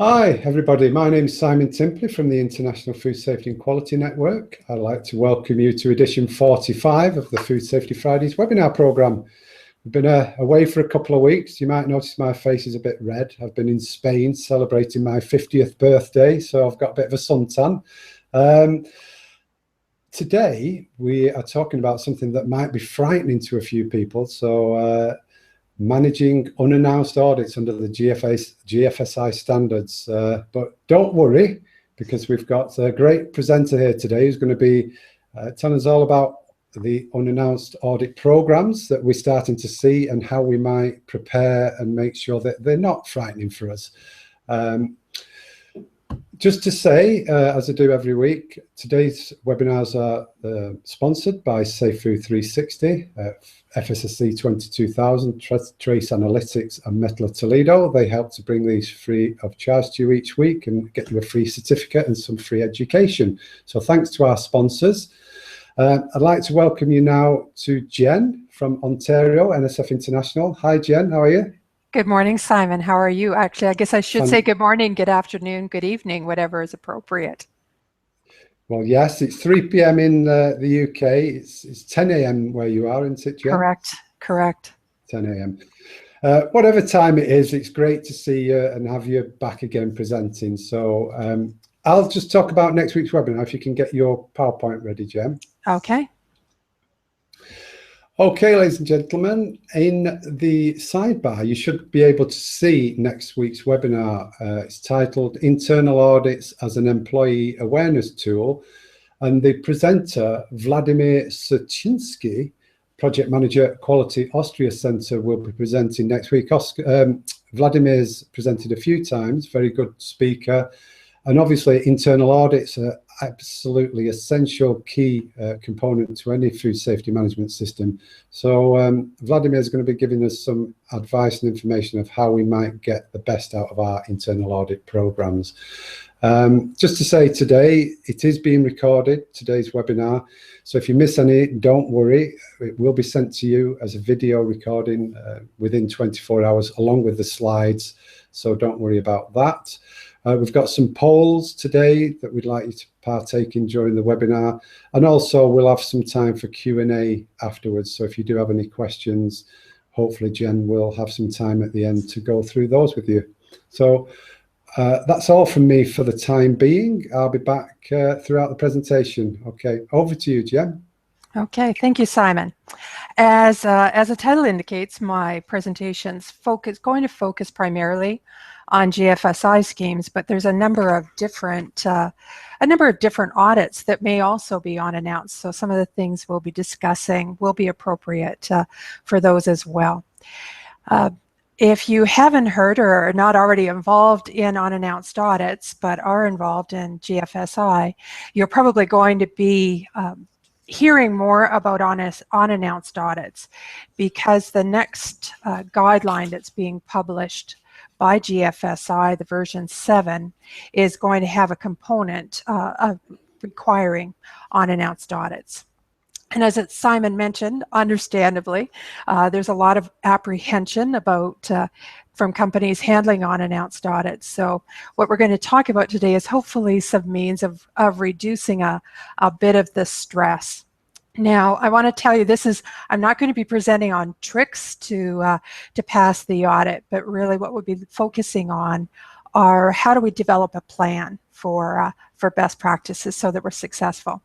Hi everybody, my name is Simon Timpley from the International Food Safety and Quality Network. I'd like to welcome you to edition 45 of the Food Safety Fridays webinar programme. We've been away for a couple of weeks. You might notice my face is a bit red. I've been in Spain celebrating my 50th birthday, so I've got a bit of a suntan. Today we are talking about something that might be frightening to a few people. So managing unannounced audits under the GFSI standards. But don't worry, because we've got a great presenter here today who's going to be telling us all about the unannounced audit programs that we're starting to see and how we might prepare and make sure that they're not frightening for us. Just to say, as I do every week, today's webinars are sponsored by Safe Food 360, FSSC 22000, Trace Analytics and Metal of Toledo. They help to bring these free of charge to you each week and get you a free certificate and some free education. So thanks to our sponsors. I'd like to welcome you now to Jen from Ontario, NSF International. Hi Jen, how are you? Good morning, Simon. How are you? Actually, I guess I should say good morning, good afternoon, good evening, whatever is appropriate. Well, yes, it's 3 p.m. in the UK. It's 10 a.m. where you are, isn't it, Jen? Correct. 10 a.m. Whatever time it is, it's great to see you and have you back again presenting. So I'll just talk about next week's webinar if you can get your PowerPoint ready, Jen. Okay. Okay, ladies and gentlemen, in the sidebar, you should be able to see next week's webinar. It's titled Internal Audits as an Employee Awareness Tool. And the presenter, Vladimir Suchinsky, Project Manager Quality Austria Center, will be presenting next week. Vladimir's presented a few times, very good speaker. And obviously, internal audits are absolutely essential key component to any food safety management system. So Vladimir is going to be giving us some advice and information of how we might get the best out of our internal audit programs. Just to say today, it is being recorded, today's webinar. So if you miss any, don't worry, it will be sent to you as a video recording within 24 hours along with the slides. So don't worry about that. We've got some polls today that we'd like you to partake in during the webinar, and also we'll have some time for Q&A afterwards. So if you do have any questions, hopefully Jen will have some time at the end to go through those with you. So that's all from me for the time being. I'll be back throughout the presentation. Okay, over to you, Jen. Okay, thank you, Simon. As the title indicates, my presentation's going to focus primarily on GFSI schemes, but there's a number of different audits that may also be unannounced. So some of the things we'll be discussing will be appropriate for those as well. If you haven't heard or are not already involved in unannounced audits, but are involved in GFSI, you're probably going to be hearing more about unannounced audits, because the next guideline that's being published by GFSI, the version 7, is going to have a component of requiring unannounced audits. And as Simon mentioned, understandably, there's a lot of apprehension about from companies handling unannounced audits. So what we're going to talk about today is hopefully some means of reducing a bit of the stress. Now, I want to tell you, I'm not going to be presenting on tricks to pass the audit, but really what we'll be focusing on are how do we develop a plan for best practices so that we're successful.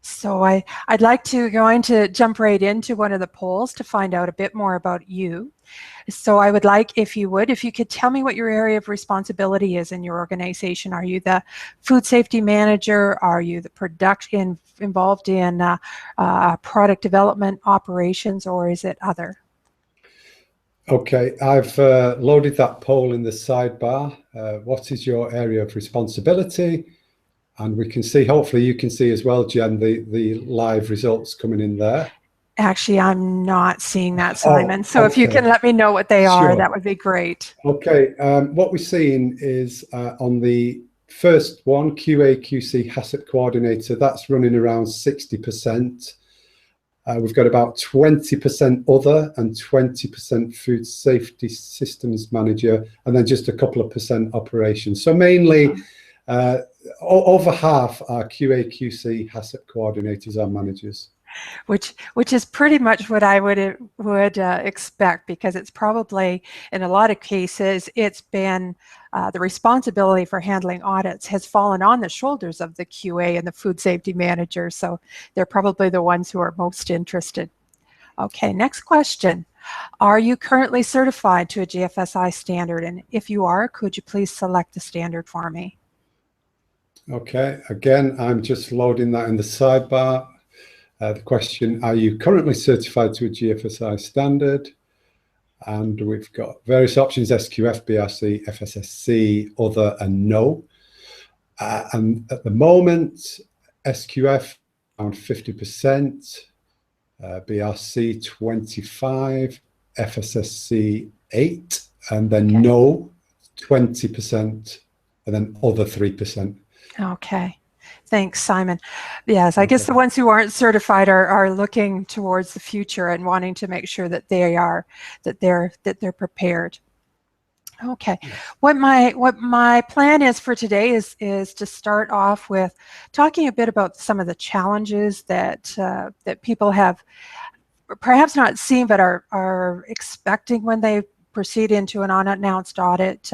So I'd like to jump right into one of the polls to find out a bit more about you. So I would like, if you could tell me what your area of responsibility is in your organization. Are you the food safety manager? Are you the involved in product development operations, or is it other? Okay, I've loaded that poll in the sidebar. What is your area of responsibility? And we can see, hopefully you can see as well, Jen, the live results coming in there. Actually, I'm not seeing that, Simon. So if you can let me know what they are, that would be great. Okay, what we're seeing is on the first one, QA/QC HACCP coordinator, that's running around 60%. We've got about 20% other and 20% food safety systems manager, and then just a couple of percent operations. So mainly over half are QA, QC, HACCP coordinators are managers. Which is pretty much what I would expect, because it's probably, in a lot of cases, it's been the responsibility for handling audits has fallen on the shoulders of the QA and the food safety manager. So they're probably the ones who are most interested. Okay, next question. Are you currently certified to a GFSI standard? And if you are, could you please select the standard for me? Okay, again, I'm just loading that in the sidebar. The question, are you currently certified to a GFSI standard? And we've got various options: SQF, BRC, FSSC, other, and no. And at the moment, SQF around 50%, BRC 25%, FSSC 8%, and then no 20%, and then other 3%. Okay. Thanks, Simon. Yes, I guess the ones who aren't certified are looking towards the future and wanting to make sure that they're prepared. Okay. What my plan is for today is to start off with talking a bit about some of the challenges that that people have perhaps not seen but are expecting when they proceed into an unannounced audit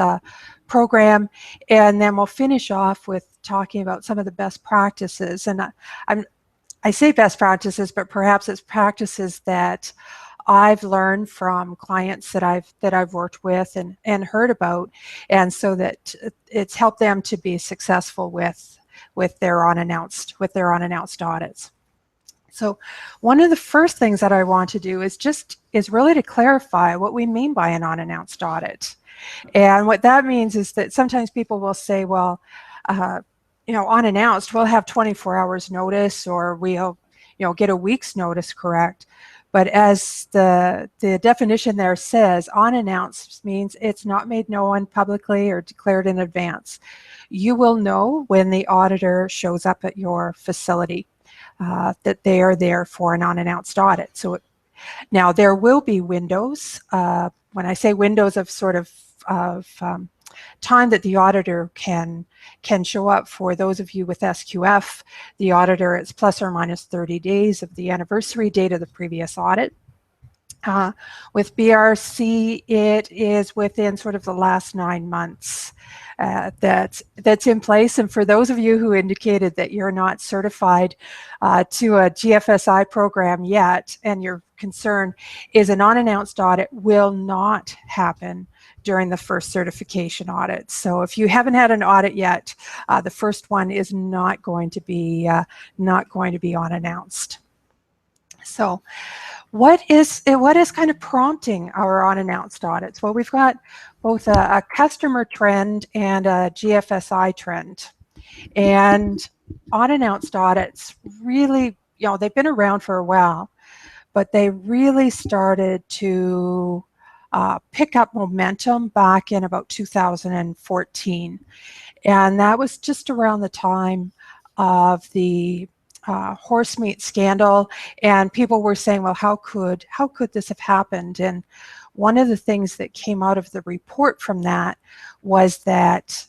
program, and then we'll finish off with talking about some of the best practices. And I say best practices, but perhaps it's practices that I've learned from clients that I've worked with and heard about, and so that it's helped them to be successful with their unannounced audits. So one of the first things that I want to do is really to clarify what we mean by an unannounced audit. And what that means is that sometimes people will say, well, unannounced, we'll have 24 hours notice, or we'll, get a week's notice, correct? But as the definition there says, unannounced means it's not made known publicly or declared in advance. You will know when the auditor shows up at your facility that they are there for an unannounced audit. So now there will be windows. When I say windows of sort of time that the auditor can show up, for those of you with SQF, the auditor, it's plus or minus 30 days of the anniversary date of the previous audit. With BRC, it is within sort of the last 9 months that's in place. And for those of you who indicated that you're not certified to a GFSI program yet, and your concern is an unannounced audit will not happen during the first certification audit. So if you haven't had an audit yet, the first one is not going to be unannounced. So what is kind of prompting our unannounced audits? Well, we've got both a customer trend and a GFSI trend. And unannounced audits really, they've been around for a while, but they really started to pick up momentum back in about 2014. And that was just around the time of the horse meat scandal, and people were saying, well, how could this have happened? And one of the things that came out of the report from that was that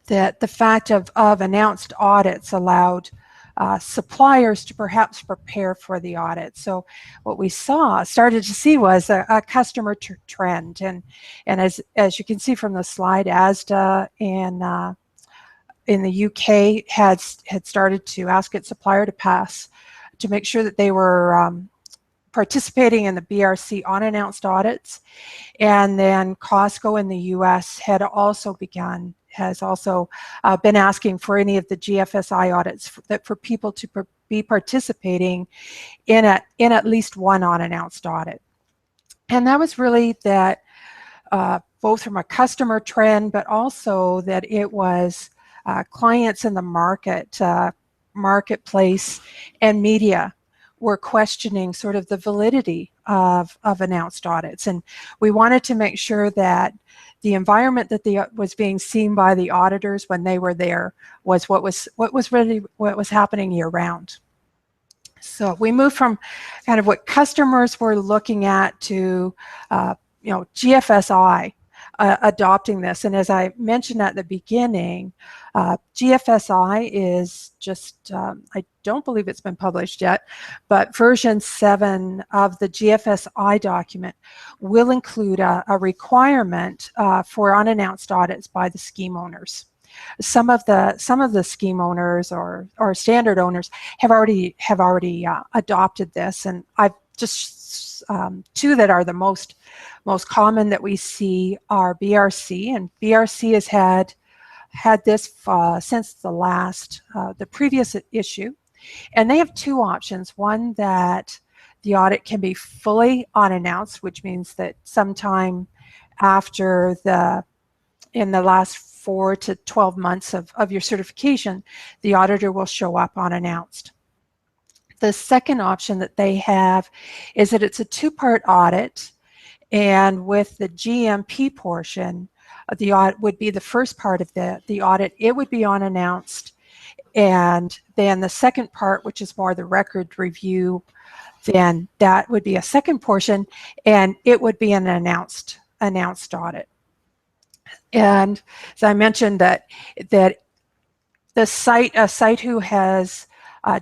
the fact of announced audits allowed suppliers to perhaps prepare for the audit. So what we started to see was a customer trend, and as you can see from the slide, ASDA in the UK had started to ask its supplier to make sure that they were participating in the BRC unannounced audits. And then Costco in the US has also been asking for any of the GFSI audits for people to be participating in at least one unannounced audit. And that was really that both from a customer trend, but also that it was clients in the marketplace and media were questioning sort of the validity of announced audits. And we wanted to make sure that the environment that was being seen by the auditors when they were there was what was happening year round. So we moved from kind of what customers were looking at to, GFSI adopting this. And as I mentioned at the beginning, GFSI is just, I don't believe it's been published yet, but version 7 of the GFSI document will include a requirement for unannounced audits by the scheme owners. Some of the scheme owners or standard owners have already adopted this, and I've just two that are the most common that we see are BRC, and BRC has had this since the previous issue, and they have two options. One, that the audit can be fully unannounced, which means that sometime after in the last 4 to 12 months of your certification, the auditor will show up unannounced. The second option that they have is that it's a two-part audit, and with the GMP portion, the audit would be the first part of the audit. It would be unannounced, and then the second part, which is more the record review, then that would be a second portion, and it would be an announced audit. And as I mentioned, that a site who has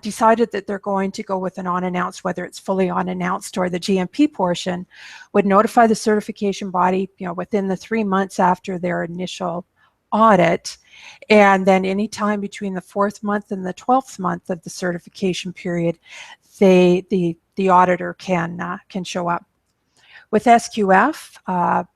decided that they're going to go with an unannounced, whether it's fully unannounced or the GMP portion, would notify the certification body, within the 3 months after their initial audit, and then any time between the 4th month and the 12th month of the certification period, the auditor can show up. With SQF,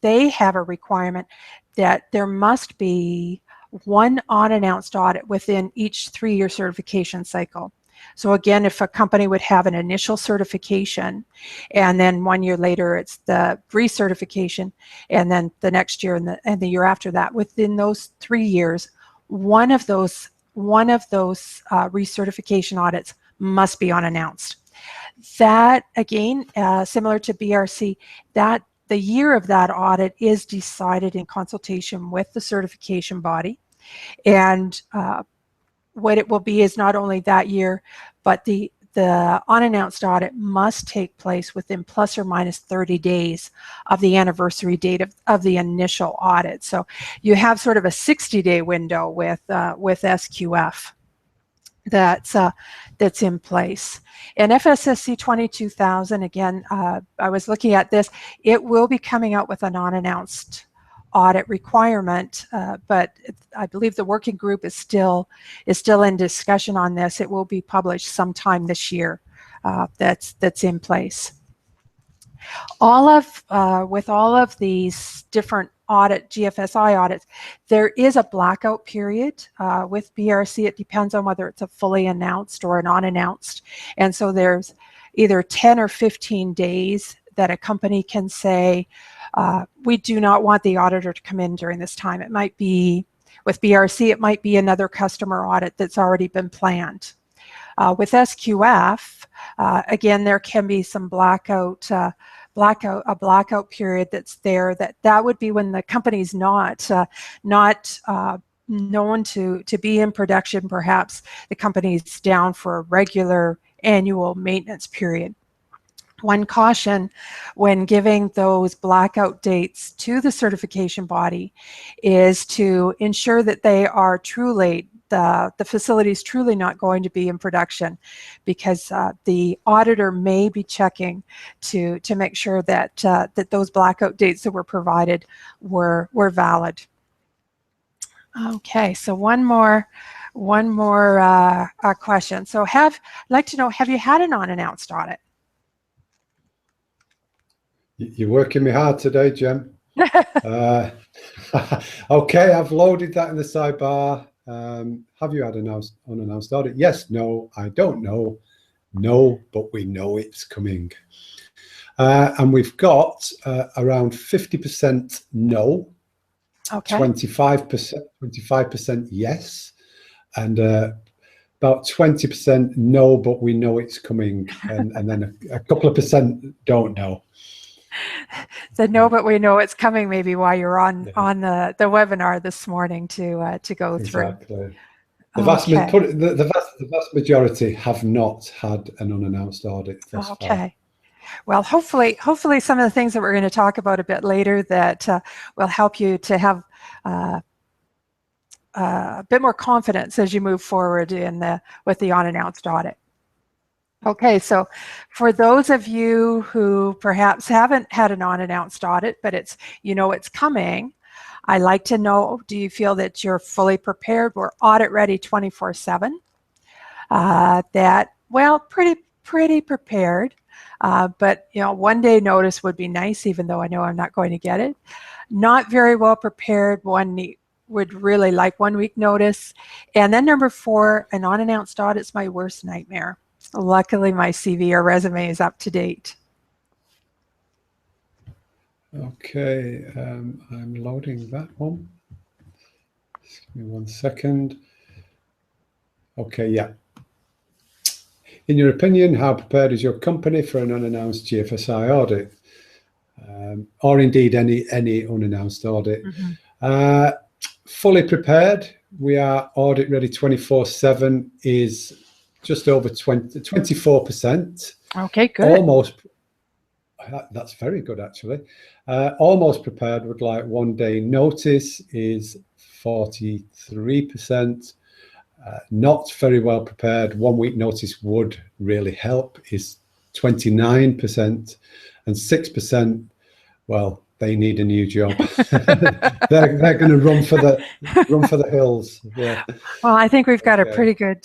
they have a requirement that there must be one unannounced audit within each 3-year certification cycle. So again, if a company would have an initial certification, and then 1 year later it's the recertification, and then the next year and the year after that, within those 3 years, one of those recertification audits must be unannounced. That, again, similar to BRC, that the year of that audit is decided in consultation with the certification body, and what it will be is not only that year, but the unannounced audit must take place within plus or minus 30 days of the anniversary date of the initial audit. So you have sort of a 60-day window with SQF that's in place. And FSSC 22000, again, I was looking at this, it will be coming out with an unannounced audit requirement, but I believe the working group is still in discussion on this. It will be published sometime this year. That's in place. With all of these different GFSI audits, there is a blackout period. With BRC, it depends on whether it's a fully announced or an unannounced. And so there's either 10 or 15 days that a company can say, we do not want the auditor to come in during this time. It might be, with BRC, it might be another customer audit that's already been planned. With SQF, again, there can be some blackout period that's there. That would be when the company's not known to be in production. Perhaps the company's down for a regular annual maintenance period. One caution when giving those blackout dates to the certification body is to ensure that they are truly, the facility is truly not going to be in production, because the auditor may be checking to make sure that that those blackout dates that were provided were valid. Okay, so one more question. So I'd like to know, have you had an unannounced audit? You're working me hard today, Jem. Okay, I've loaded that in the sidebar. Have you had an unannounced audit? Yes, no, I don't know. No, but we know it's coming. And we've got around 50% no, okay. 25% yes, and about 20% no, but we know it's coming, and then a couple of percent don't know. So no, but we know it's coming. Maybe while you're on the webinar this morning to go through. Exactly. Okay. The vast majority have not had an unannounced audit thus far. Okay. Well, hopefully some of the things that we're going to talk about a bit later that will help you to have a bit more confidence as you move forward with the unannounced audit. Okay, so for those of you who perhaps haven't had an unannounced audit, but it's coming, I'd like to know, do you feel that you're fully prepared? We're audit ready 24/7. Pretty prepared. But 1 day notice would be nice, even though I know I'm not going to get it. Not very well prepared. Would really like 1 week notice. And then number 4, an unannounced audit's my worst nightmare. Luckily, my CV or resume is up to date. Okay, I'm loading that one. Just give me 1 second. Okay, yeah. In your opinion, how prepared is your company for an unannounced GFSI audit? Or indeed any unannounced audit? Mm-hmm. Fully prepared. We are audit ready 24/7 is just over 24%. Okay, good. Almost. That's very good, actually. Almost prepared would like 1 day notice is 43%. Not very well prepared, 1 week notice would really help is 29%, and 6%, well, they need a new job. they're going to run for the hills. Yeah. Well, I think we've got a pretty good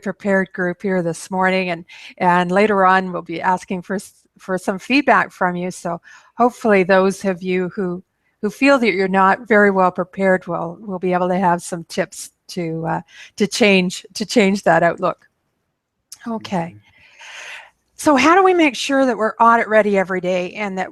prepared group here this morning, and later on we'll be asking for some feedback from you. So hopefully those of you who feel that you're not very well prepared will be able to have some tips to change that outlook. Okay. So how do we make sure that we're audit ready every day and that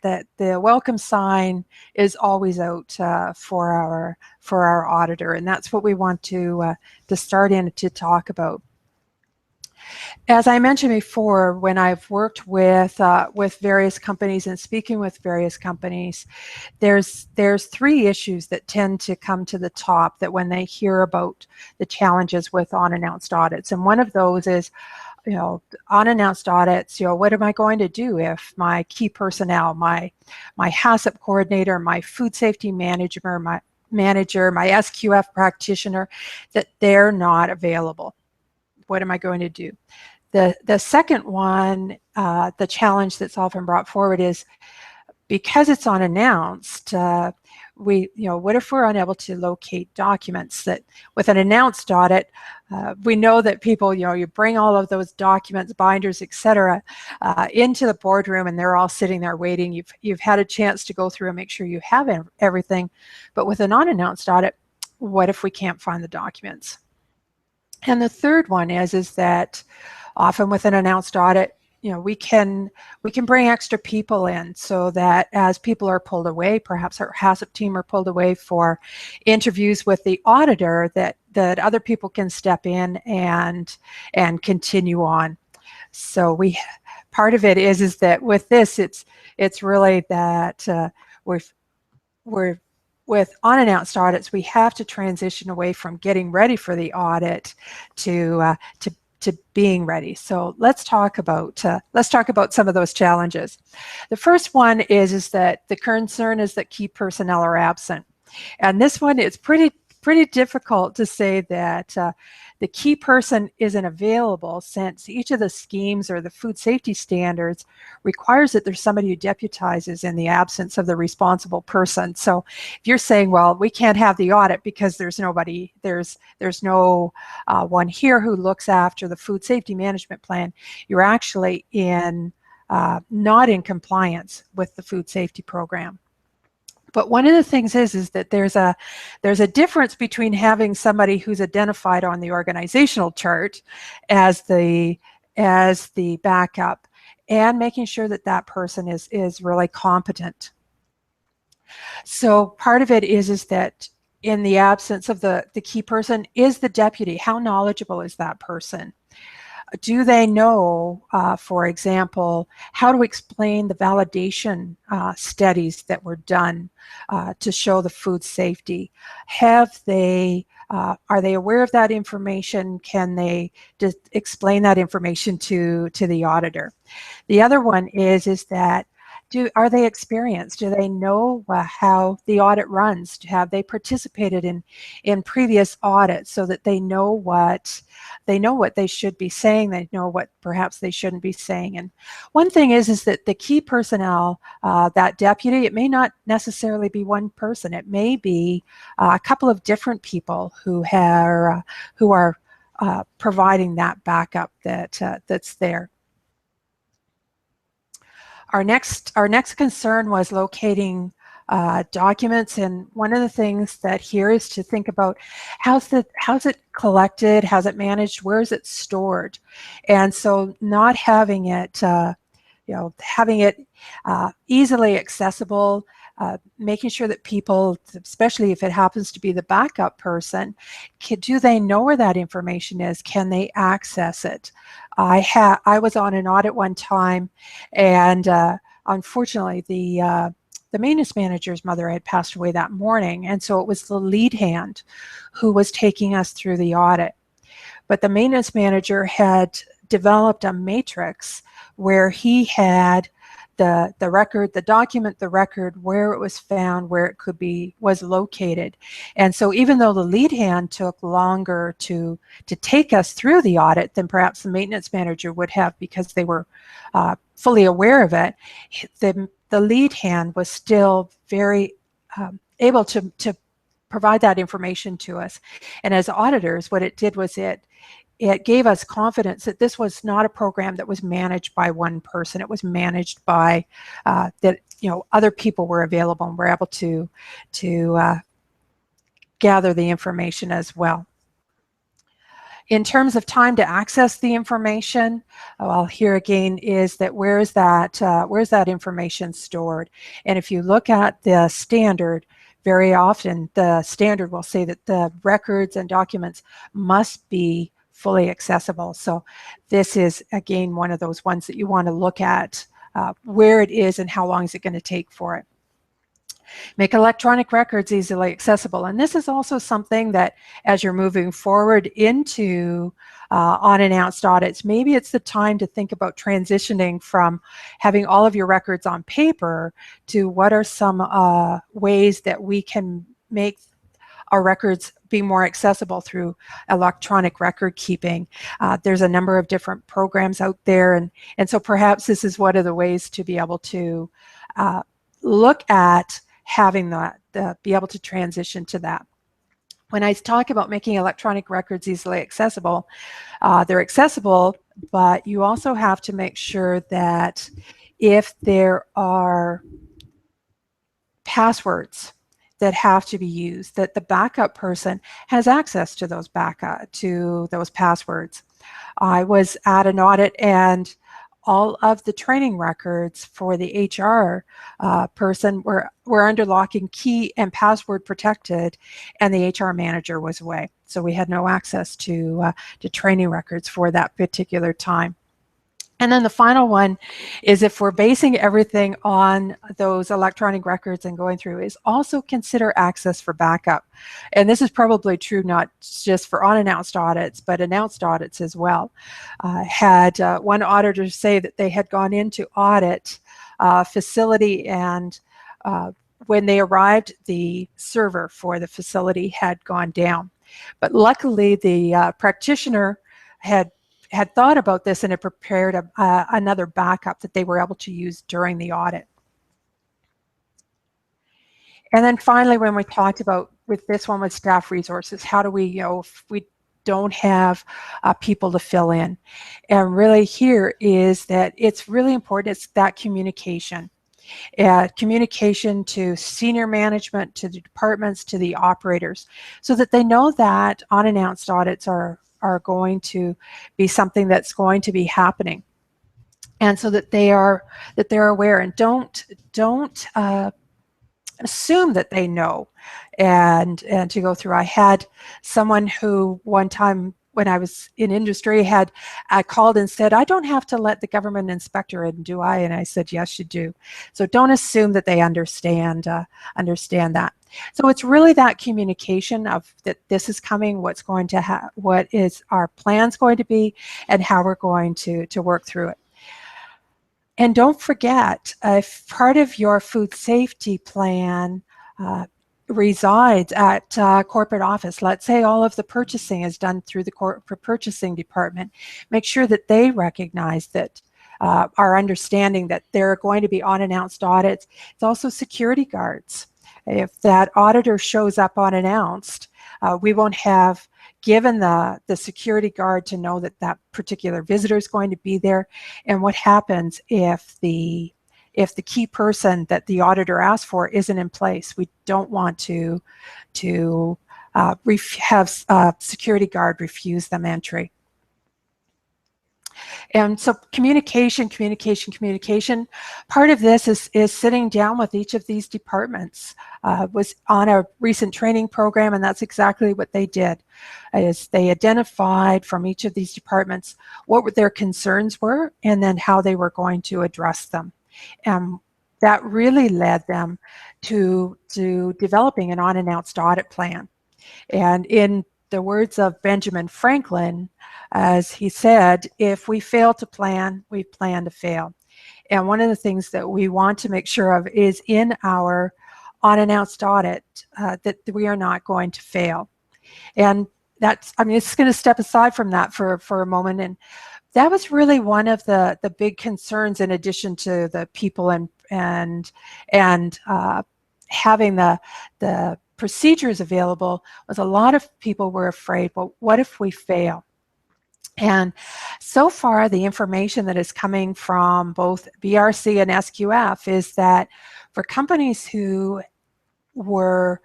that the welcome sign is always out for our auditor? And that's what we want to start in to talk about. As I mentioned before, when I've worked with various companies and speaking with various companies, there's 3 issues that tend to come to the top that when they hear about the challenges with unannounced audits. And one of those is, unannounced audits, what am I going to do if my key personnel, my HACCP coordinator, my food safety manager, my SQF practitioner, that they're not available? What am I going to do? The second one, the challenge that's often brought forward is, because it's unannounced, what if we're unable to locate documents? That with an announced audit, we know that people, you bring all of those documents, binders, etc., into the boardroom, and they're all sitting there waiting. You've had a chance to go through and make sure you have everything. But with an unannounced audit, what if we can't find the documents? And the third one is that often with an announced audit, we can bring extra people in, so that as people are pulled away, perhaps our HACCP team are pulled away for interviews with the auditor, that other people can step in and continue on. So part of it is that with this, it's really that with unannounced audits, we have to transition away from getting ready for the audit to being ready. So let's talk about some of those challenges. The first one is that the concern is that key personnel are absent, and this one is pretty difficult to say that the key person isn't available, since each of the schemes or the food safety standards requires that there's somebody who deputizes in the absence of the responsible person. So if you're saying, well, we can't have the audit because there's nobody, there's no one here who looks after the food safety management plan, you're actually not in compliance with the food safety program. But one of the things is that there's a difference between having somebody who's identified on the organizational chart as the backup and making sure that that person is really competent. So part of it is that in the absence of the key person, is the deputy, how knowledgeable is that person? Do they know, for example, how to explain the validation studies that were done to show the food safety? Have they, are they aware of that information? Can they just explain that information to the auditor? The other one is that are they experienced? Do they know how the audit runs? Have they participated in previous audits so that they know what they should be saying? They know what perhaps they shouldn't be saying. And one thing is that the key personnel, that deputy, it may not necessarily be one person. It may be a couple of different people who are providing that backup that's there. Our next concern was locating documents, and one of the things that here is to think about how's it collected, how's it managed, where is it stored, and so not having it, having it easily accessible. Making sure that people, especially if it happens to be the backup person, do they know where that information is? Can they access it? I was on an audit one time, and unfortunately the maintenance manager's mother had passed away that morning, and so it was the lead hand who was taking us through the audit. But the maintenance manager had developed a matrix where he had the record, the document, the record, where it was found, where it was located. And so even though the lead hand took longer to take us through the audit than perhaps the maintenance manager would have because they were fully aware of it, the lead hand was still very able to provide that information to us. And as auditors, what it did was it gave us confidence that this was not a program that was managed by one person. It was managed by other people were available and were able to gather the information as well. In terms of time to access the information, well, here again is that where's that information stored? And if you look at the standard, very often the standard will say that the records and documents must be fully accessible. So this is, again, one of those ones that you want to look at where it is and how long is it going to take for it. Make electronic records easily accessible. And this is also something that as you're moving forward into unannounced audits, maybe it's the time to think about transitioning from having all of your records on paper to what are some ways that we can make our records be more accessible through electronic record keeping. There's a number of different programs out there, and so perhaps this is one of the ways to be able to look at having be able to transition to that. When I talk about making electronic records easily accessible, they're accessible, but you also have to make sure that if there are passwords that have to be used, that the backup person has access to those passwords. I was at an audit, and all of the training records for the HR person were under lock and key and password protected, and the HR manager was away. So we had no access to training records for that particular time. And then the final one is, if we're basing everything on those electronic records and going through, is also consider access for backup. And this is probably true not just for unannounced audits, but announced audits as well. Had one auditor say that they had gone into audit facility, and when they arrived, the server for the facility had gone down. But luckily, the practitioner had thought about this and had prepared another backup that they were able to use during the audit. And then finally, when we talked about with this one with staff resources, how do we, if we don't have people to fill in? And really here is that it's really important, it's that communication. Communication to senior management, to the departments, to the operators, so that they know that unannounced audits are going to be something that's going to be happening, and so that they're aware, and don't assume that they know and to go through. I had someone who one time when I was in industry, had called and said, I don't have to let the government inspector in, do I? And I said, yes, you do. So don't assume that they understand that. So it's really that communication of that this is coming, what's going to what is our plans going to be, and how we're going to work through it. And don't forget, if part of your food safety plan resides at corporate office, let's say all of the purchasing is done through the corporate purchasing department, make sure that they recognize that our understanding that there are going to be unannounced audits. It's also security guards. If that auditor shows up unannounced, we won't have given the security guard to know that that particular visitor is going to be there. And what happens if the key person that the auditor asked for isn't in place? We don't want to have a security guard refuse them entry. And so communication. Part of this is sitting down with each of these departments. Was on a recent training program, and that's exactly what they did. Is they identified from each of these departments what their concerns were, and then how they were going to address them. And that really led them to developing an unannounced audit plan. And in the words of Benjamin Franklin, as he said, if we fail to plan, we plan to fail. And one of the things that we want to make sure of is in our unannounced audit that we are not going to fail. And that's, I mean, it's going to step aside from that for a moment. And that was really one of the big concerns, in addition to the people and having the procedures available, was a lot of people were afraid, well, what if we fail? And so far, the information that is coming from both BRC and SQF is that for companies who were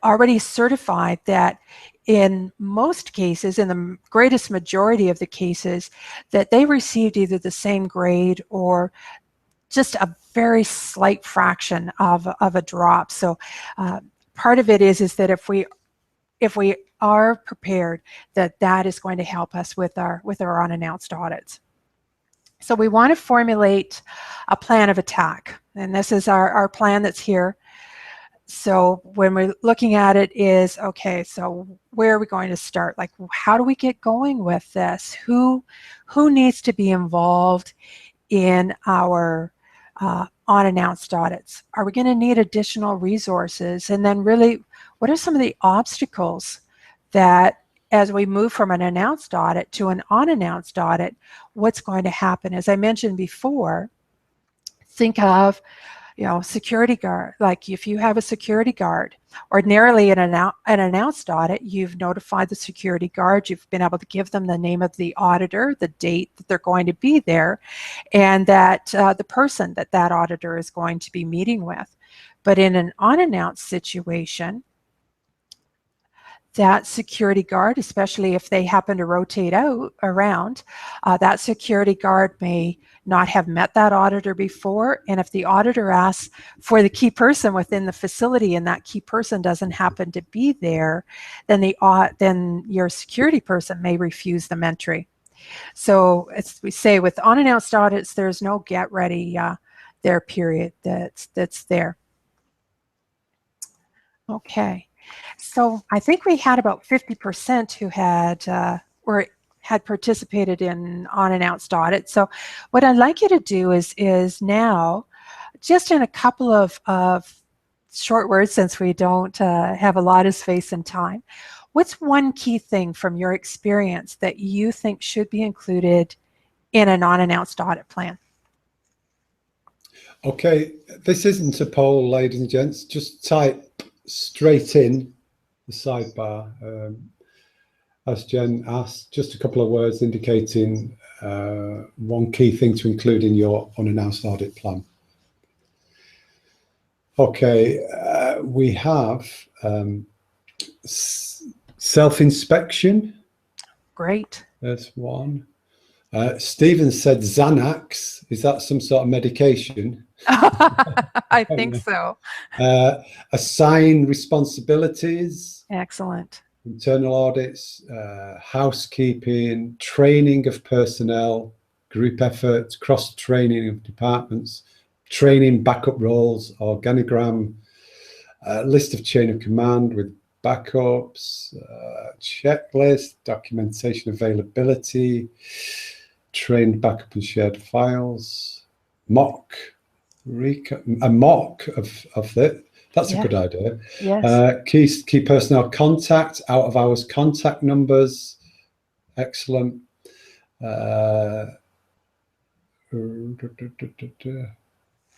already certified, that in most cases, in the greatest majority of the cases, that they received either the same grade or just a very slight fraction of a drop. So part of it is that if we are prepared, that is going to help us with our unannounced audits. So we want to formulate a plan of attack, and this is our plan that's here. So when we're looking at it is, okay, so where are we going to start? Like, how do we get going with this? Who needs to be involved in our unannounced audits? Are we going to need additional resources? And then really, what are some of the obstacles that, as we move from an announced audit to an unannounced audit, what's going to happen? As I mentioned before, think of, security guard. Like if you have a security guard, ordinarily in an announced audit, you've notified the security guard, you've been able to give them the name of the auditor, the date that they're going to be there, and that the person that auditor is going to be meeting with. But in an unannounced situation, that security guard, especially if they happen to rotate around, that security guard may not have met that auditor before. And if the auditor asks for the key person within the facility and that key person doesn't happen to be there, then your security person may refuse them entry. So as we say, with unannounced audits, there's no get ready there period that's there. Okay. So I think we had about 50% who had participated in unannounced audits. So what I'd like you to do is now, just in a couple of short words, since we don't have a lot of space and time, what's one key thing from your experience that you think should be included in an unannounced audit plan? Okay, this isn't a poll, ladies and gents. Just type straight in the sidebar. As Jen asked, just a couple of words indicating one key thing to include in your unannounced audit plan. Okay, we have self-inspection. Great. That's one. Stephen said Xanax. Is that some sort of medication? I think so. Assign responsibilities. Excellent. internal audits, housekeeping, training of personnel, group efforts, cross-training of departments, training backup roles, organogram, list of chain of command with backups, checklist, documentation availability, trained backup and shared files, a mock of it. That's a good idea. Yes. Key personnel contact, out of hours contact numbers. Excellent.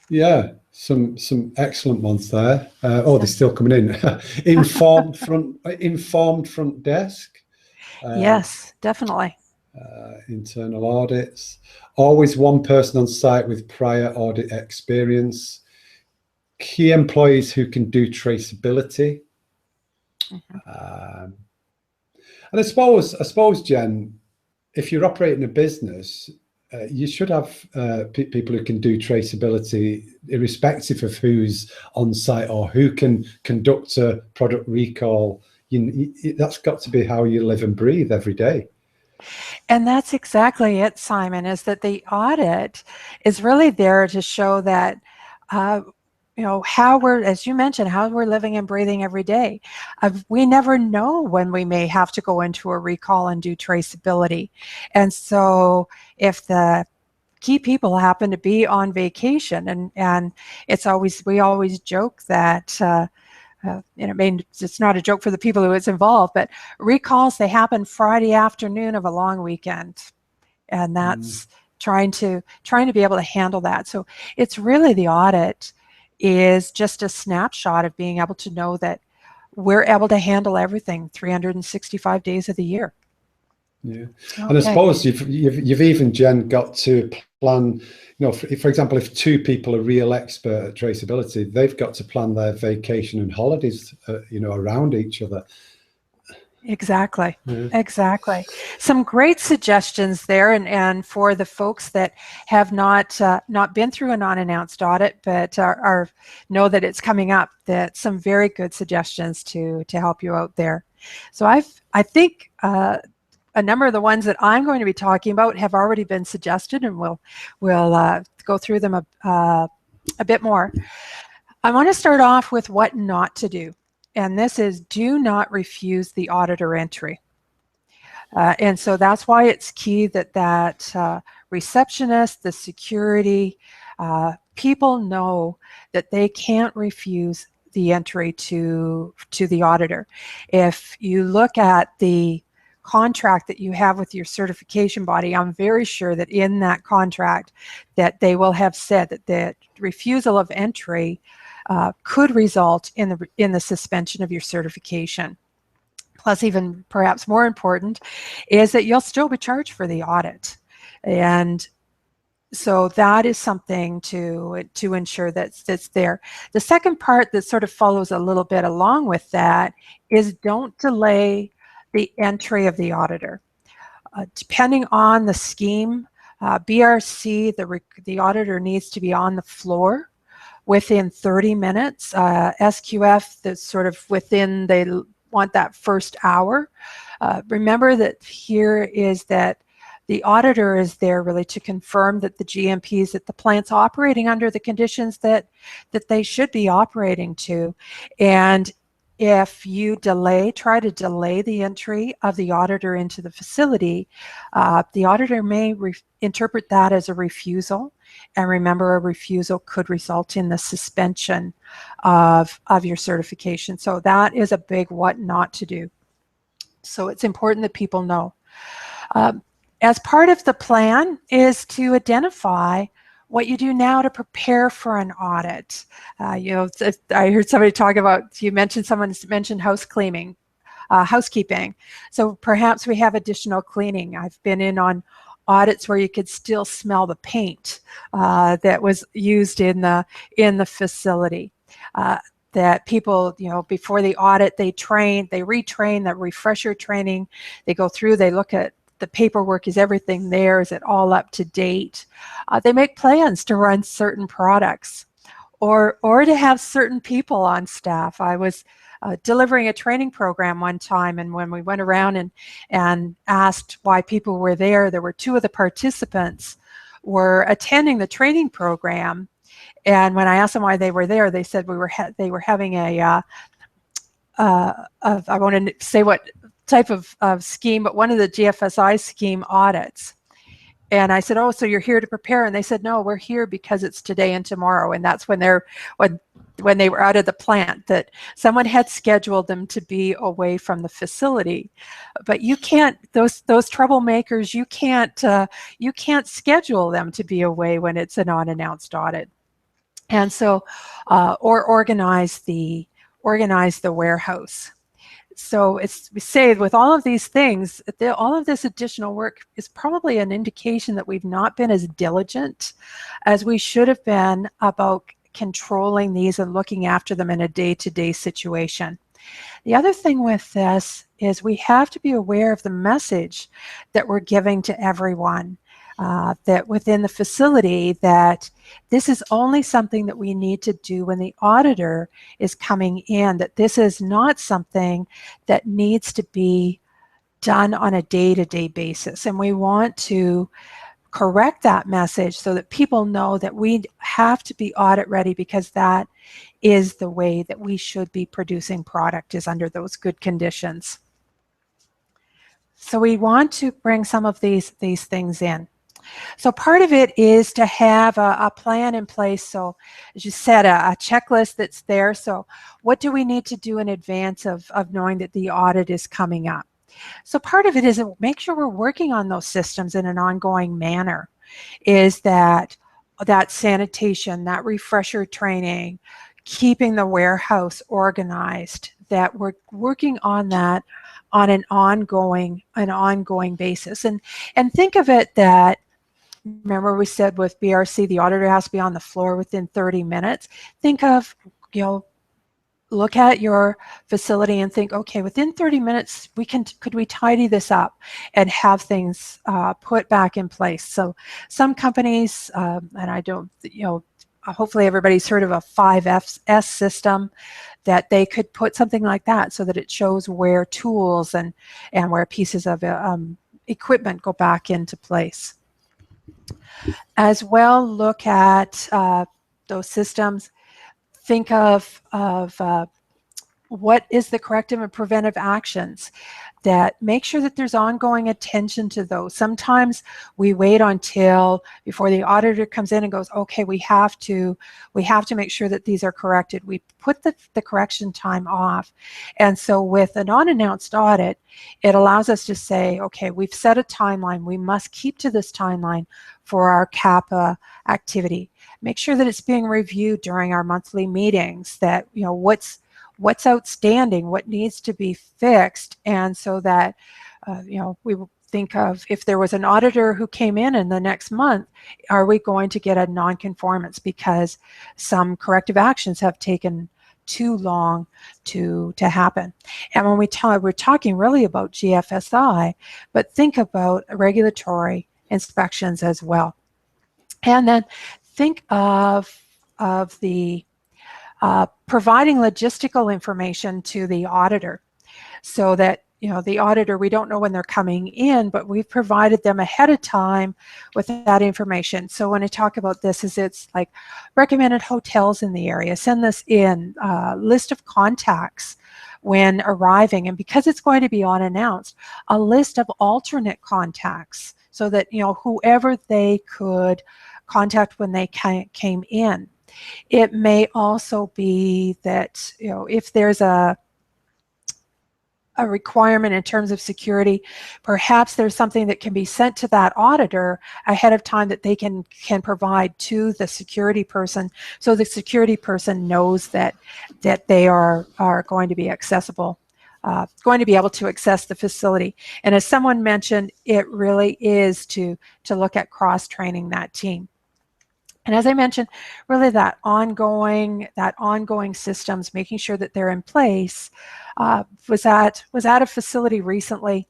Yeah, some excellent ones there. They're still coming in. Informed front desk. Yes, definitely. Internal audits. Always one person on site with prior audit experience. Key employees who can do traceability. And I suppose, Jen, if you're operating a business, you should have people who can do traceability, irrespective of who's on site or who can conduct a product recall. That's got to be how you live and breathe every day. And that's exactly it, Simon, is that the audit is really there to show that, how we're, as you mentioned, how we're living and breathing every day. We never know when we may have to go into a recall and do traceability. And so if the key people happen to be on vacation, and we always joke that, it's not a joke for the people who it's involved, but recalls, they happen Friday afternoon of a long weekend. And that's trying to be able to handle that. So it's really, the audit is just a snapshot of being able to know that we're able to handle everything 365 days of the year. Yeah, okay. And I suppose you've even, Jen, got to plan. For example, if two people are real expert at traceability, they've got to plan their vacation and holidays, around each other. Exactly. Yeah. Exactly. Some great suggestions there, and for the folks that have not been through an unannounced audit, but know that it's coming up, that some very good suggestions to help you out there. So I think a number of the ones that I'm going to be talking about have already been suggested, and we'll go through them a bit more. I want to start off with what not to do. And this is, do not refuse the auditor entry. And so that's why it's key that receptionist, the security, people know that they can't refuse the entry to the auditor. If you look at the contract that you have with your certification body, I'm very sure that in that contract that they will have said that the refusal of entry could result in the suspension of your certification. Plus, even perhaps more important, is that you'll still be charged for the audit. And so that is something to ensure that's there. The second part that sort of follows a little bit along with that is, don't delay the entry of the auditor. Depending on the scheme, BRC, the auditor needs to be on the floor within 30 minutes. SQF, that's sort of within, they want that first hour. Remember that here is that the auditor is there really to confirm that the GMPs, that the plant's operating under the conditions that they should be operating to. And if you try to delay the entry of the auditor into the facility, the auditor may interpret that as a refusal. And remember, a refusal could result in the suspension of your certification. So that is a big what not to do. So it's important that people know. As part of the plan is to identify what you do now to prepare for an audit. I heard somebody talk about, someone mentioned housekeeping. So perhaps we have additional cleaning. I've been in on audits where you could still smell the paint that was used in the facility. That people, before the audit, they retrain, that refresher training. They go through, they look at the paperwork. Is everything there? Is it all up to date? They make plans to run certain products. or to have certain people on staff. I was delivering a training program one time, and when we went around and asked why people were there were two of the participants were attending the training program. And when I asked them why they were there, they said they were having a I want to say what type of scheme, but one of the GFSI scheme audits. And I said, oh, so you're here to prepare? And they said, no, we're here because it's today and tomorrow. And that's when they were out of the plant, that someone had scheduled them to be away from the facility. But you can't, those troublemakers, you can't schedule them to be away when it's an unannounced audit. And so, or organize the warehouse. So we say with all of these things, all of this additional work is probably an indication that we've not been as diligent as we should have been about controlling these and looking after them in a day-to-day situation. The other thing with this is we have to be aware of the message that we're giving to everyone. That within the facility, that this is only something that we need to do when the auditor is coming in, that this is not something that needs to be done on a day-to-day basis. And we want to correct that message so that people know that we have to be audit ready, because that is the way that we should be producing product, is under those good conditions. So we want to bring some of these things in. So part of it is to have a plan in place. So as you said, a checklist that's there. So what do we need to do in advance of knowing that the audit is coming up? So part of it is to make sure we're working on those systems in an ongoing manner. Is that sanitation, that refresher training, keeping the warehouse organized, that we're working on that on an ongoing basis. And think of it that, remember we said with BRC, the auditor has to be on the floor within 30 minutes. Think of, look at your facility and think, okay, within 30 minutes, could we tidy this up and have things put back in place? So some companies, and I don't, hopefully everybody's heard of a 5S system, that they could put something like that so that it shows where tools and where pieces of equipment go back into place. As well, look at those systems. Think of what is the corrective and preventive actions, that make sure that there's ongoing attention to those. Sometimes we wait until before the auditor comes in and goes, okay, we have to make sure that these are corrected. We put the correction time off. And so with an unannounced audit, it allows us to say, okay, we've set a timeline. We must keep to this timeline for our CAPA activity. Make sure that it's being reviewed during our monthly meetings, that, what's outstanding, what needs to be fixed. And so that, we think of, if there was an auditor who came in the next month, are we going to get a non-conformance because some corrective actions have taken too long to happen? And when we're talking really about GFSI, but think about regulatory inspections as well. And then think of the providing logistical information to the auditor, so that, the auditor, we don't know when they're coming in, but we've provided them ahead of time with that information. So when I talk about this, it's like recommended hotels in the area, send this in, list of contacts when arriving, and because it's going to be unannounced, a list of alternate contacts, so that, whoever they could contact when they came in. It may also be that, if there's a requirement in terms of security, perhaps there's something that can be sent to that auditor ahead of time that they can provide to the security person, so the security person knows that they are going to be accessible, going to be able to access the facility. And as someone mentioned, it really is to look at cross-training that team. And as I mentioned, really that ongoing systems, making sure that they're in place. Was at a facility recently,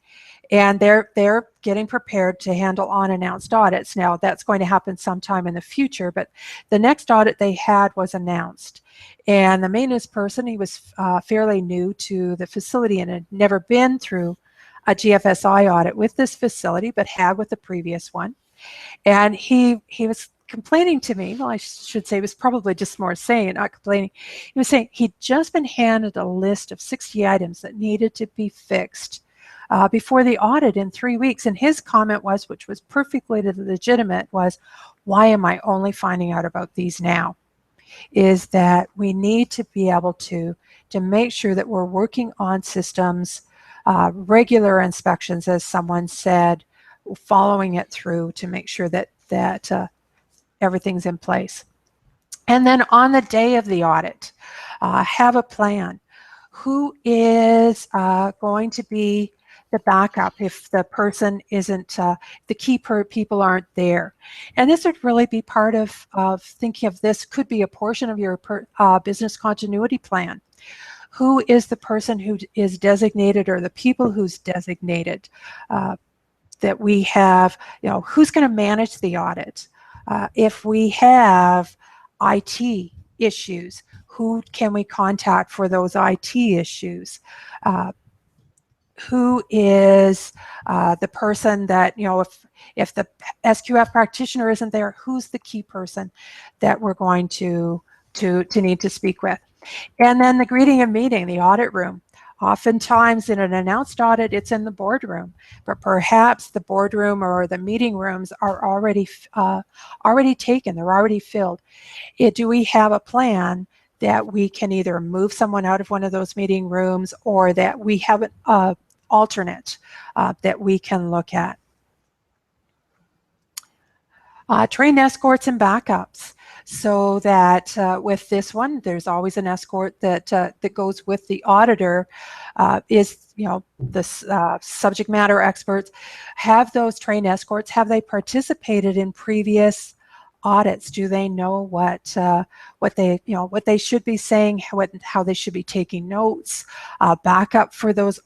And they're getting prepared to handle unannounced audits. Now, that's going to happen sometime in the future, but the next audit they had was announced. And the maintenance person, he was fairly new to the facility and had never been through a GFSI audit with this facility, but had with the previous one. And he was complaining to me, well, I should say, it was probably just more saying, not complaining. He was saying he'd just been handed a list of 60 items that needed to be fixed before the audit in 3 weeks. And his comment was, which was perfectly legitimate, was, why am I only finding out about these now? Is that we need to be able to make sure that we're working on systems, regular inspections, as someone said, following it through to make sure that everything's in place. And then on the day of the audit, have a plan. Who is going to be the backup if the person isn't, the key people aren't there? And this would really be part of thinking of this, could be a portion of your business continuity plan. Who is the person who is designated, or the people who's designated, that we have, who's going to manage the audit? If we have IT issues, who can we contact for those IT issues? Who is the person that, if the SQF practitioner isn't there, who's the key person that we're going to need to speak with? And then the greeting and meeting, the audit room. Oftentimes in an announced audit, it's in the boardroom, but perhaps the boardroom or the meeting rooms are already taken, they're already filled. Do we have a plan that we can either move someone out of one of those meeting rooms, or that we have an alternate that we can look at? Train escorts and backups. So that with this one, there's always an escort that goes with the auditor. Is the subject matter experts. Have those trained escorts? Have they participated in previous audits? Do they know what they should be saying? How they should be taking notes? Backup for those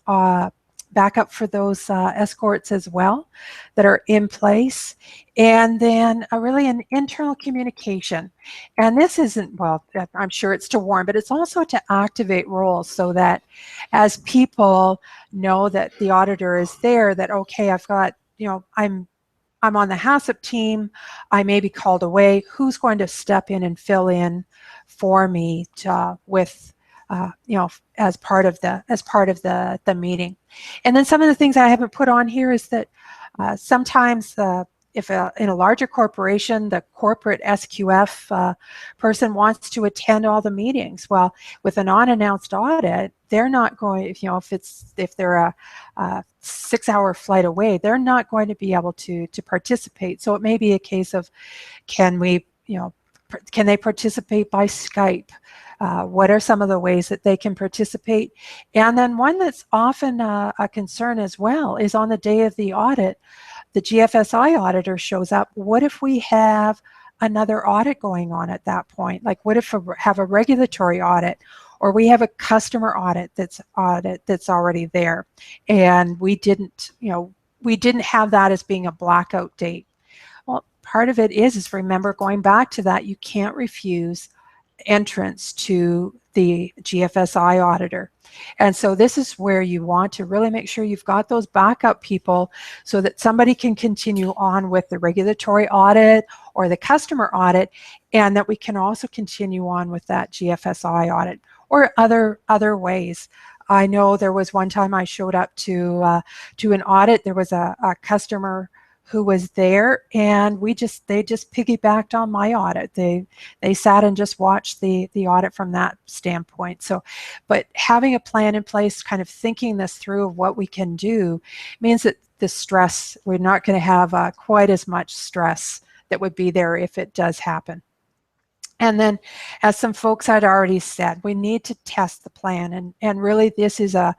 escorts as well that are in place. And then really an internal communication. And this isn't, well, I'm sure it's to warn, but it's also to activate roles, so that as people know that the auditor is there, that, okay, I've got, I'm on the HACCP team, I may be called away, who's going to step in and fill in for me with as part of the meeting. And then some of the things I haven't put on here is that sometimes if in a larger corporation, the corporate SQF person wants to attend all the meetings. Well, with an unannounced audit, they're not going, if they're a 6-hour flight away, they're not going to be able to participate. So it may be a case of, can they participate by Skype? What are some of the ways that they can participate? And then one that's often a concern as well is on the day of the audit, the GFSI auditor shows up. What if we have another audit going on at that point? Like, what if we have a regulatory audit, or we have a customer audit that's already there, and we didn't have that as being a blackout date? Well, part of it is remember, going back to that, you can't refuse entrance to the GFSI auditor. And so this is where you want to really make sure you've got those backup people, so that somebody can continue on with the regulatory audit or the customer audit, and that we can also continue on with that GFSI audit, or other ways. I know there was one time I showed up to an audit. There was a customer who was there, and they just piggybacked on my audit. They sat and just watched the audit from that standpoint. So, but having a plan in place, kind of thinking this through of what we can do, means that the stress, we're not going to have quite as much stress that would be there if it does happen. And then, as some folks had already said, we need to test the plan, and really this is a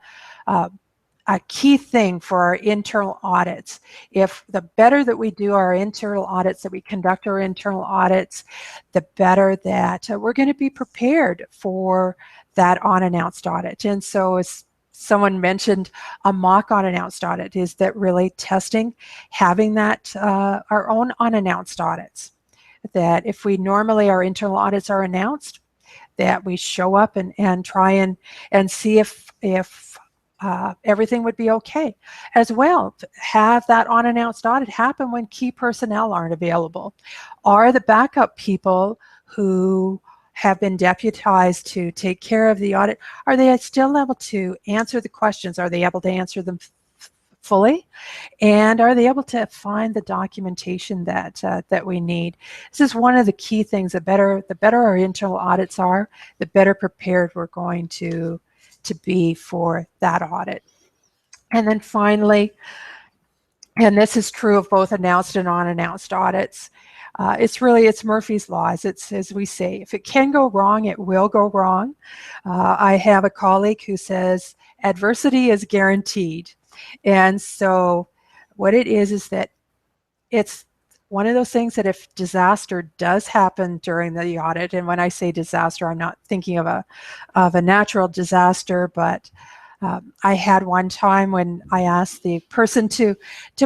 key thing for our internal audits. If the better that we do our internal audits, that we conduct our internal audits, the better that we're going to be prepared for that unannounced audit. And so as someone mentioned a mock unannounced audit. Is that really testing, having that our own unannounced audits? That if we normally, our internal audits are announced, that we show up and try and see if everything would be okay. As well, have that unannounced audit happen when key personnel aren't available. Are the backup people who have been deputized to take care of the audit, are they still able to answer the questions? Are they able to answer them fully? And are they able to find the documentation that that we need? This is one of the key things. The better our internal audits are, the better prepared we're going to be for that audit. And then finally, and this is true of both announced and unannounced audits, it's Murphy's Law. It's, as we say, if it can go wrong, it will go wrong. I have a colleague who says adversity is guaranteed. And so what it is that it's one of those things that if disaster does happen during the audit, and when I say disaster, I'm not thinking of a natural disaster, but I had one time when I asked the person to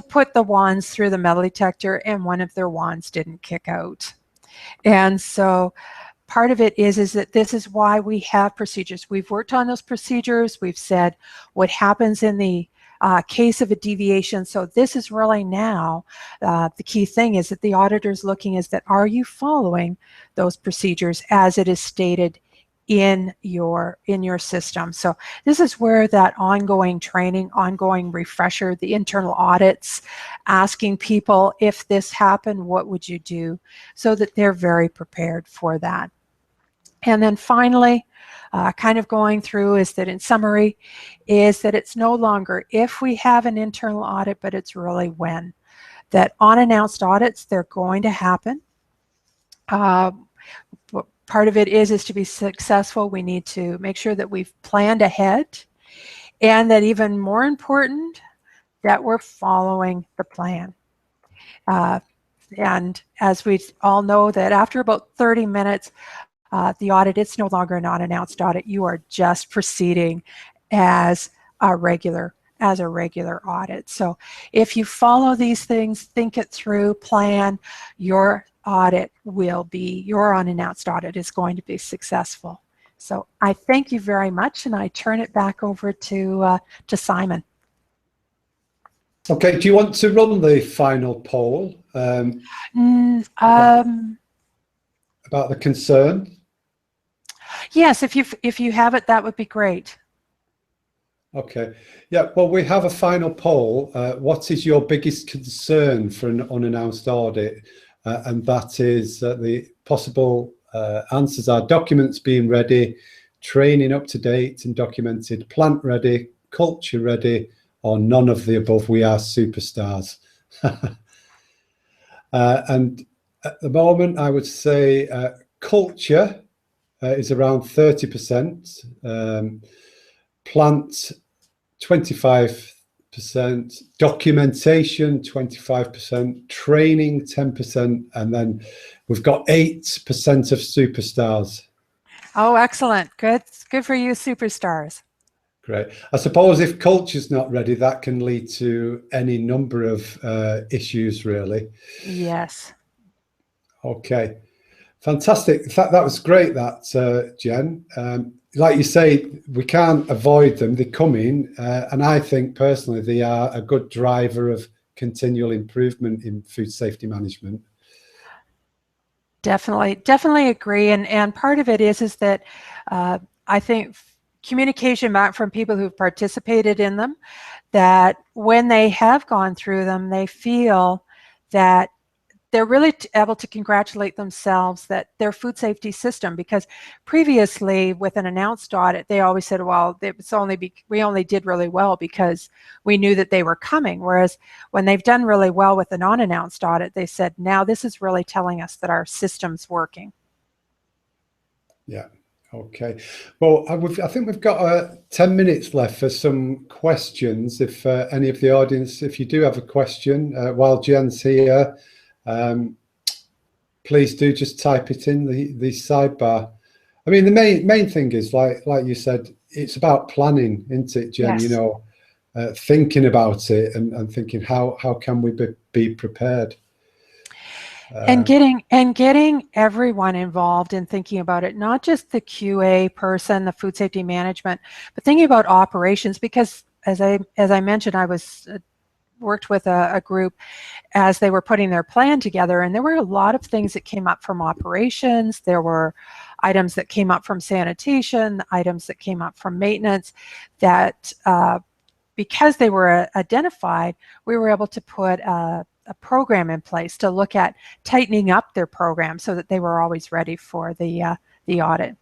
put the wands through the metal detector, and one of their wands didn't kick out. And so part of it is that this is why we have procedures. We've worked on those procedures. We've said what happens in the case of a deviation. So this is really now the key thing is that the auditor's looking is that are you following those procedures as it is stated in your system. So this is where that ongoing training, ongoing refresher, the internal audits, asking people if this happened, what would you do, so that they're very prepared for that. And then finally, kind of going through is that in summary, is that it's no longer if we have an internal audit, but it's really when. That unannounced audits, they're going to happen. Part of it is to be successful, we need to make sure that we've planned ahead, and that even more important, that we're following the plan. And as we all know that after about 30 minutes, the audit, it's no longer an unannounced audit. You are just proceeding as a regular audit. So if you follow these things, think it through, plan, your audit will be, your unannounced audit is going to be successful. So I thank you very much, and I turn it back over to Simon. Okay, do you want to run the final poll about the concern? Yes, if you have it, that would be great. Okay, yeah, well, we have a final poll. What is your biggest concern for an unannounced audit? And that is the possible answers are documents being ready, training up to date and documented, plant ready, culture ready, or none of the above. We are superstars. And at the moment, I would say culture is around 30%, plant 25%, documentation 25%, training 10%, and then we've got 8% of superstars. Oh, excellent. Good for you, superstars. Great. I suppose if culture's not ready, that can lead to any number of issues, really. Yes. Okay. Fantastic. That was great, that, Jen. Like you say, we can't avoid them. They come in, and I think personally they are a good driver of continual improvement in food safety management. Definitely agree. And part of it is that I think communication back from people who've participated in them, that when they have gone through them, they feel that they're really able to congratulate themselves that their food safety system, because previously with an announced audit, they always said, well, we only did really well because we knew that they were coming. Whereas when they've done really well with an unannounced audit, they said, now this is really telling us that our system's working. Yeah. Okay. Well, I think we've got 10 minutes left for some questions. If any of the audience, if you do have a question while Jen's here, please do just type it in the sidebar. I mean, the main thing is, like you said, it's about planning, isn't it, Jen? Yes. You know, thinking about it and thinking how can we be prepared. And getting everyone involved in thinking about it, not just the QA person, the food safety management, but thinking about operations. Because as I mentioned, I was worked with a group as they were putting their plan together, and there were a lot of things that came up from operations. There were items that came up from sanitation, items that came up from maintenance, that because they were identified, we were able to put a program in place to look at tightening up their program so that they were always ready for the audit.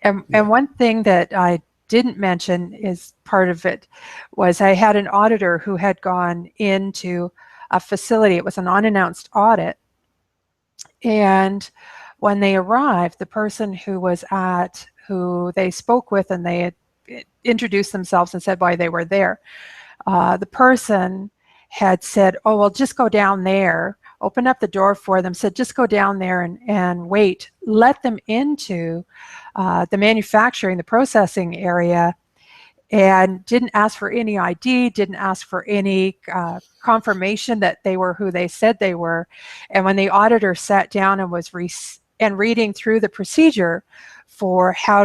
And one thing that I didn't mention is part of it was I had an auditor who had gone into a facility. It was an unannounced audit. And when they arrived, the person who they spoke with, and they had introduced themselves and said why they were there, the person had said, oh, well, just go down there, opened up the door for them, said, just go down there and wait, let them into the manufacturing, the processing area, and didn't ask for any ID, didn't ask for any confirmation that they were who they said they were. And when the auditor sat down and was reading through the procedure for how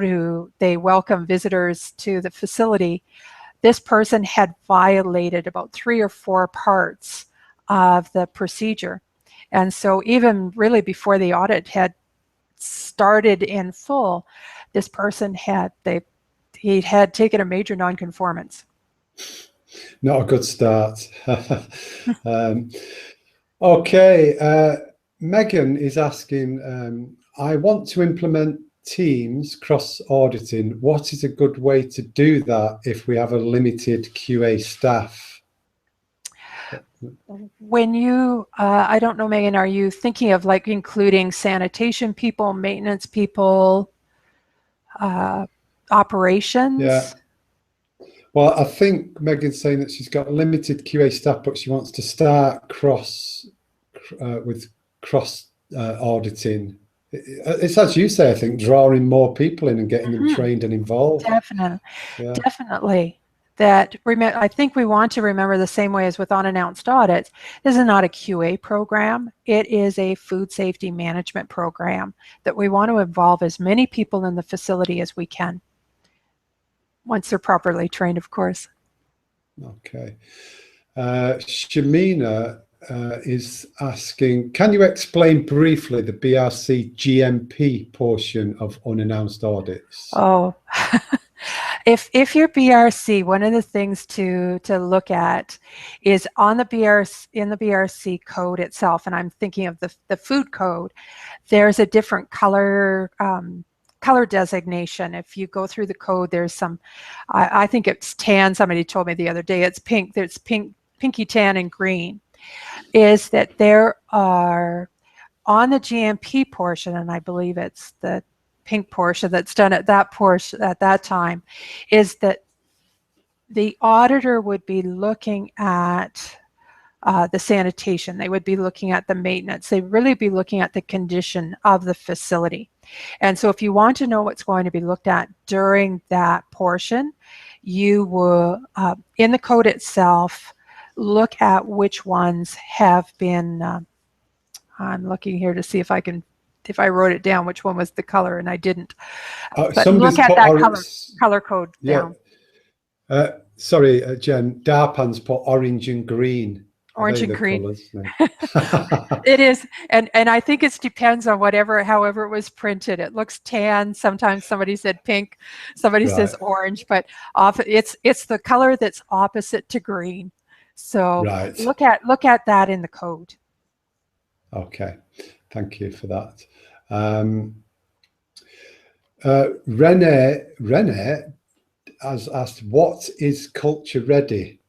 they welcome visitors to the facility, this person had violated about 3 or 4 parts of the procedure. And so even really before the audit had started in full, this person had taken a major nonconformance. Not a good start. Okay, Megan is asking, I want to implement Teams cross-auditing. What is a good way to do that if we have a limited QA staff? When you, I don't know, Megan, are you thinking of like including sanitation people, maintenance people, operations? Yeah. Well, I think Megan's saying that she's got limited QA staff, but she wants to start with cross auditing. It's as you say, I think, drawing more people in and getting them trained and involved. Definitely. Yeah. Definitely. I think we want to remember the same way as with unannounced audits. This is not a QA program. It is a food safety management program that we want to involve as many people in the facility as we can, once they're properly trained, of course. Okay. Shamina is asking, can you explain briefly the BRC GMP portion of unannounced audits? Oh, if you're BRC, one of the things to look at is in the BRC code itself, and I'm thinking of the food code, there's a different color designation. If you go through the code, there's some, I think it's tan. Somebody told me the other day it's pink. There's pink, pinky tan, and green. Is that there are on the GMP portion, and I believe it's the pink portion that's done at that time, is that the auditor would be looking at the sanitation. They would be looking at the maintenance. They'd really be looking at the condition of the facility. And so if you want to know what's going to be looked at during that portion, you will, in the code itself, look at which ones have been, I'm looking here to see if I wrote it down, which one was the color, and I didn't. But look at that color code down. Sorry, Jen, Darpan's put orange and green. Orange and green. Colors, no? It is, and I think it depends on however it was printed. It looks tan. Sometimes somebody said pink, somebody says orange, but often it's the color that's opposite to green. So look at that in the code. Okay, thank you for that. Renee has asked, what is culture ready?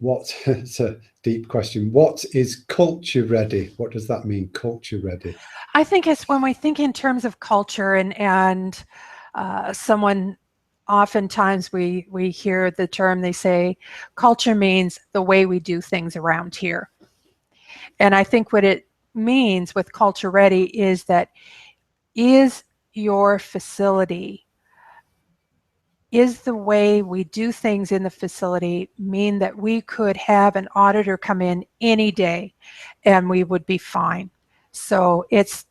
It's a deep question. What is culture ready? What does that mean, culture ready? I think it's when we think in terms of culture, and someone, oftentimes we hear the term, they say culture means the way we do things around here. And I think what it means with culture ready is that, is your facility is the way we do things in the facility mean that we could have an auditor come in any day and we would be fine? So it's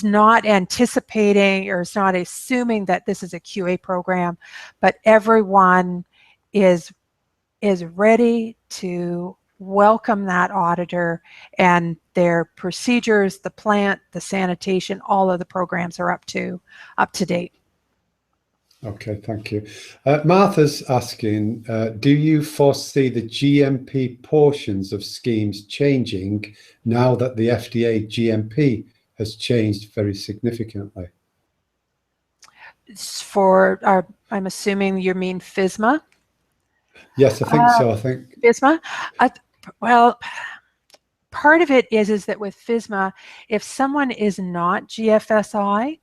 not anticipating, or it's not assuming that this is a QA program, but everyone is ready to welcome that auditor, and their procedures, the plant, the sanitation, all of the programs are up to date. Okay, thank you. Martha's asking, do you foresee the GMP portions of schemes changing now that the FDA GMP has changed very significantly? For our, I'm assuming you mean FSMA? Yes, I think so. I think FSMA? Well, part of it is that with FSMA, if someone is not GFSI,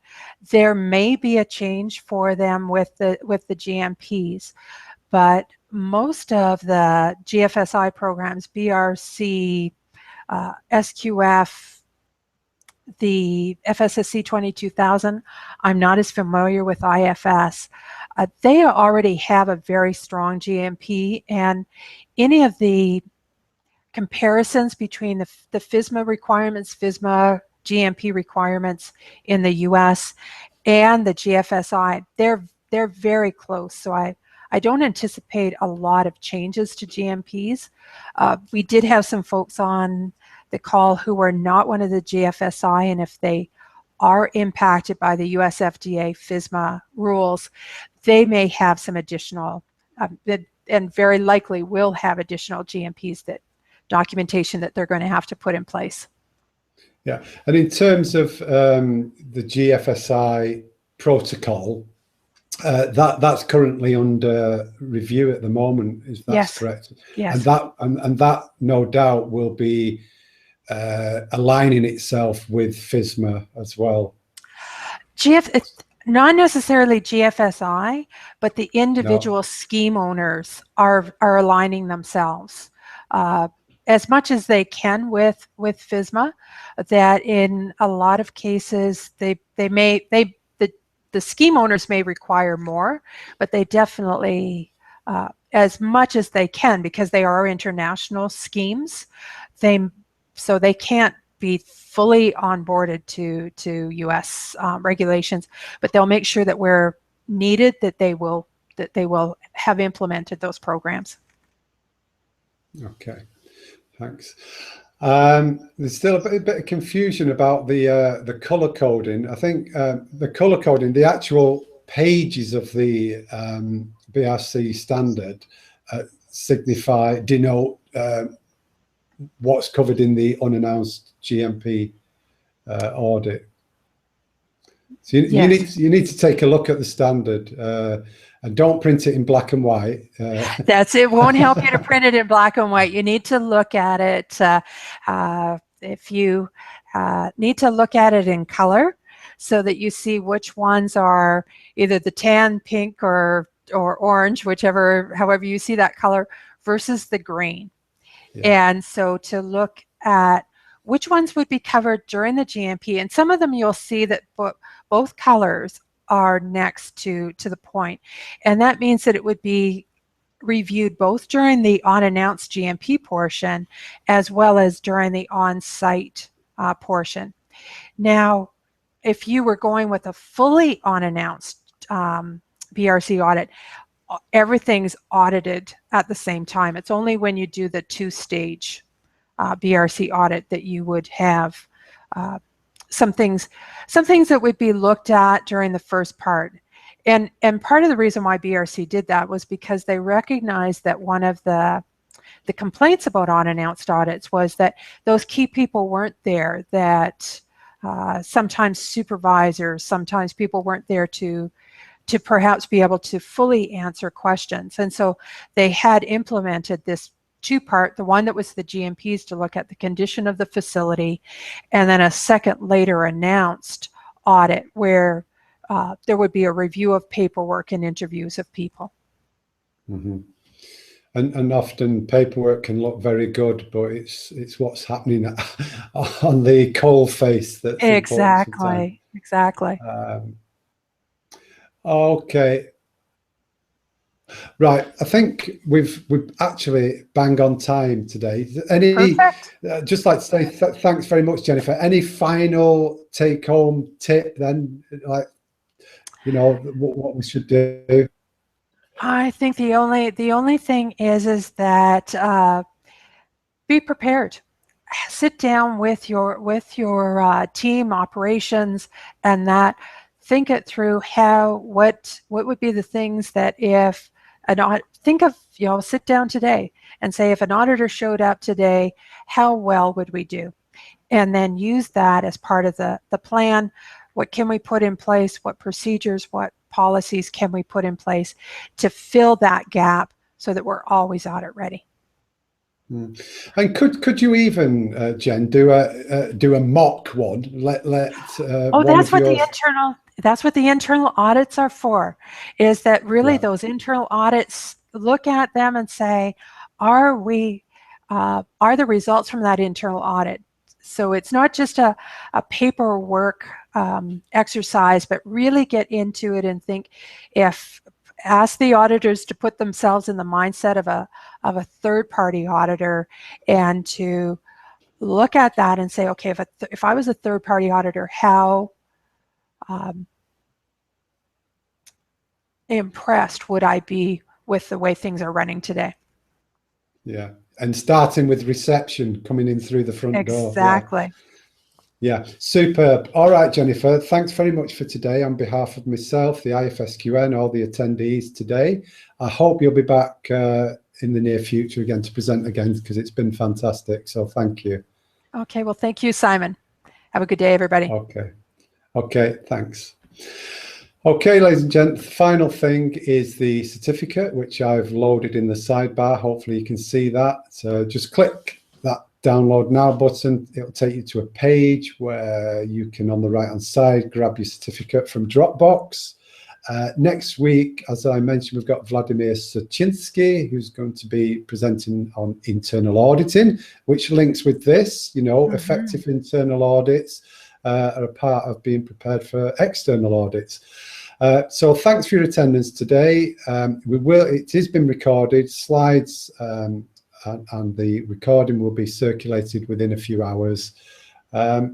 there may be a change for them with the GMPs, but most of the GFSI programs, BRC, SQF, the FSSC 22000, I'm not as familiar with IFS. They already have a very strong GMP, and any of the comparisons between the FSMA requirements, FSMA GMP requirements in the US and the GFSI, they're very close. So I don't anticipate a lot of changes to GMPs. We did have some folks on the call who were not one of the GFSI, and if they are impacted by the US FDA FSMA rules, they may have some additional, and very likely will have additional GMPs, that documentation that they're going to have to put in place. Yeah, and in terms of the GFSI protocol, that's currently under review at the moment. Is that Yes. correct? Yes. And that no doubt will be aligning itself with FSMA as well. Not necessarily GFSI, but the individual scheme owners are aligning themselves as much as they can with FSMA. That in a lot of cases the scheme owners may require more, but they definitely, as much as they can, because they are international schemes, so they can't be fully onboarded to US regulations, but they'll make sure that where needed, that they will have implemented those programs. Okay, thanks. There's still a bit of confusion about the color coding. I think the color coding, the actual pages of the BRC standard denote what's covered in the unannounced GMP audit. So Yes. you need to take a look at the standard and don't print it in black and white. That's it. Won't help you to print it in black and white. You need to look at it. If you need to look at it in color, so that you see which ones are either the tan, pink, or orange, however you see that color, versus the green. Yeah. And so to look at which ones would be covered during the GMP, and some of them you'll see that both colors are next to the point, and that means that it would be reviewed both during the unannounced GMP portion as well as during the on-site portion. Now, if you were going with a fully unannounced BRC audit, everything's audited at the same time. It's only when you do the two-stage BRC audit that you would have some things that would be looked at during the first part. And part of the reason why BRC did that was because they recognized that one of the complaints about unannounced audits was that those key people weren't there, that sometimes supervisors, sometimes people weren't there to perhaps be able to fully answer questions. And so they had implemented this two-part, the one that was the GMPs to look at the condition of the facility, and then a second later announced audit where there would be a review of paperwork and interviews of people. Mm-hmm. And often paperwork can look very good, but it's what's happening on the coal face that's exactly. Okay. Right, I think we've actually bang on time today. Perfect. Just like to say thanks very much, Jennifer. Any final take-home tip then, like, you know, what we should do? I think the only thing is that be prepared. Sit down with your team operations, and that think it through. What would be the things that if think of, sit down today and say, if an auditor showed up today, how well would we do? And then use that as part of the plan. What can we put in place? What procedures, what policies can we put in place to fill that gap so that we're always audit ready? And could you even, Jen, do a mock one? Let one That's of what yours. that's what the internal audits are for, is that really Right. those internal audits, look at them and say, are the results from that internal audit? So it's not just a paperwork exercise, but really get into it and think, ask the auditors to put themselves in the mindset of a third-party auditor, and to look at that and say, okay, if I was a third-party auditor, how impressed would I be with the way things are running today? Yeah, and starting with reception, coming in through the front door. Exactly. Yeah, superb. All right, Jennifer, thanks very much for today on behalf of myself, the IFSQN, all the attendees today. I hope you'll be back in the near future again to present again, because it's been fantastic. So thank you. Okay, well, thank you, Simon. Have a good day, everybody. Okay, thanks. Okay, ladies and gents, the final thing is the certificate, which I've loaded in the sidebar. Hopefully you can see that. So just click that download now button. It'll take you to a page where you can, on the right hand side, grab your certificate from Dropbox. Next week, as I mentioned, we've got Vladimir Sachinsky, who's going to be presenting on internal auditing, which links with this. Effective internal audits are a part of being prepared for external audits. So thanks for your attendance today. It has been recorded, slides and the recording will be circulated within a few hours.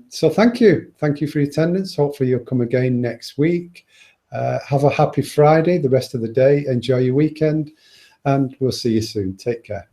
So thank you for your attendance. Hopefully you'll come again next week. Have a happy Friday, the rest of the day. Enjoy your weekend, and we'll see you soon. Take care.